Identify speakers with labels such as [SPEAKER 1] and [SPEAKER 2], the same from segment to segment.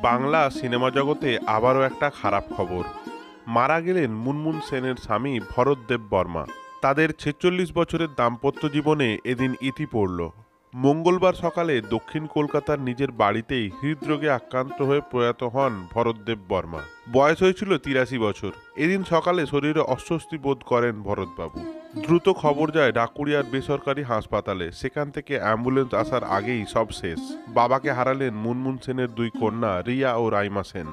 [SPEAKER 1] Bangla cinema জগতে আবারও একটা খারাপ খবর। মারা গেলেন মুনমুন সেনের স্বামী ভরত দেব বর্মা। তাদের ৪৬ বছরের দাম্পত্য জীবনে এদিন ইতি পড়ল। মঙ্গলবার সকালে দক্ষিণ কলকাতার নিজের বাড়িতেই হৃদরোগে আক্রান্ত হয়ে প্রয়াত হন ভরতদেব বর্মা। বয়স হয়েছিল ৮৩ বছর। এদিন সকালে শরীরে অস্বস্তি বোধ করেন ভরতবাবু। দ্রুত খবর যায় ঢাকুরিয়ার বেসরকারি হাসপাতালে। সেখান থেকে অ্যাম্বুলেন্স আসার আগেই সব শেষ। বাবাকে হারালেন মুনমুন সেনের দুই কন্যা রিয়া ও রাইমা সেন।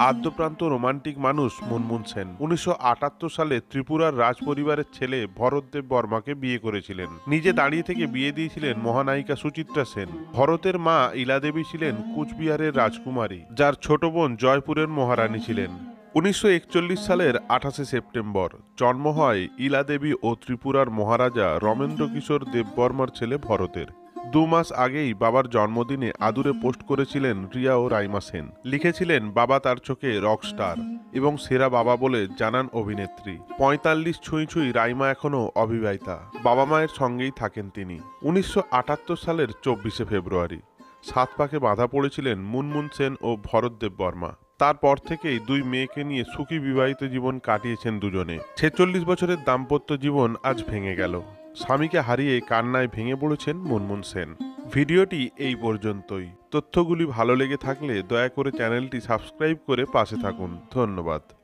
[SPEAKER 1] আদ্যপ্রান্ত রোমান্টিক মানুষ মুনমুন সেন ১৯৭৮ সালে ত্রিপুরার রাজ পরিবারের ছেলে ভরতদেব বর্মাকে বিয়ে করেছিলেন। নিজে দাঁড়িয়ে থেকে বিয়ে দিয়েছিলেন মহানায়িকা সুচিত্রা সেন। ভরতের মা ইলাদেবী ছিলেন কুচবিহারের রাজকুমারী, যার ছোট বোন জয়পুরের মহারানী ছিলেন। ১৯৪১ সালের ২৮ সেপ্টেম্বর জন্ম হয় ইলাদেবী ও ত্রিপুরার মহারাজা রমেন্দ্র কিশোর দেববর্মার ছেলে ভরতের। ২ মাস আগেই বাবার জন্মদিনে আদুরে পোস্ট করেছিলেন রিয়া ও রাইমা সেন। লিখেছিলেন, বাবা তার চোখে রকস্টার এবং সেরা বাবা বলে জানান অভিনেত্রী। ৪৫ ছুঁই ছুঁই রাইমা এখনও অবিবাহিতা। বাবা মায়ের সঙ্গেই থাকেন তিনি। ১৯৭৮ সালের ২৪শে ফেব্রুয়ারি সাত পাকে বাঁধা পড়েছিলেন মুনমুন সেন ও ভরতদেব বর্মা। তারপর থেকেই দুই মেয়েকে নিয়ে সুখী বিবাহিত জীবন কাটিয়েছেন দুজনে। ৪৬ বছরের দাম্পত্য জীবন আজ ভেঙে গেল। স্বামীকে হারিয়ে কান্নায় ভেঙে পড়েছেন মুনমুন সেন। ভিডিওটি এই পর্যন্তই। তথ্যগুলি ভালো লেগে থাকলে দয়া করে চ্যানেলটি সাবস্ক্রাইব করে পাশে থাকুন। ধন্যবাদ।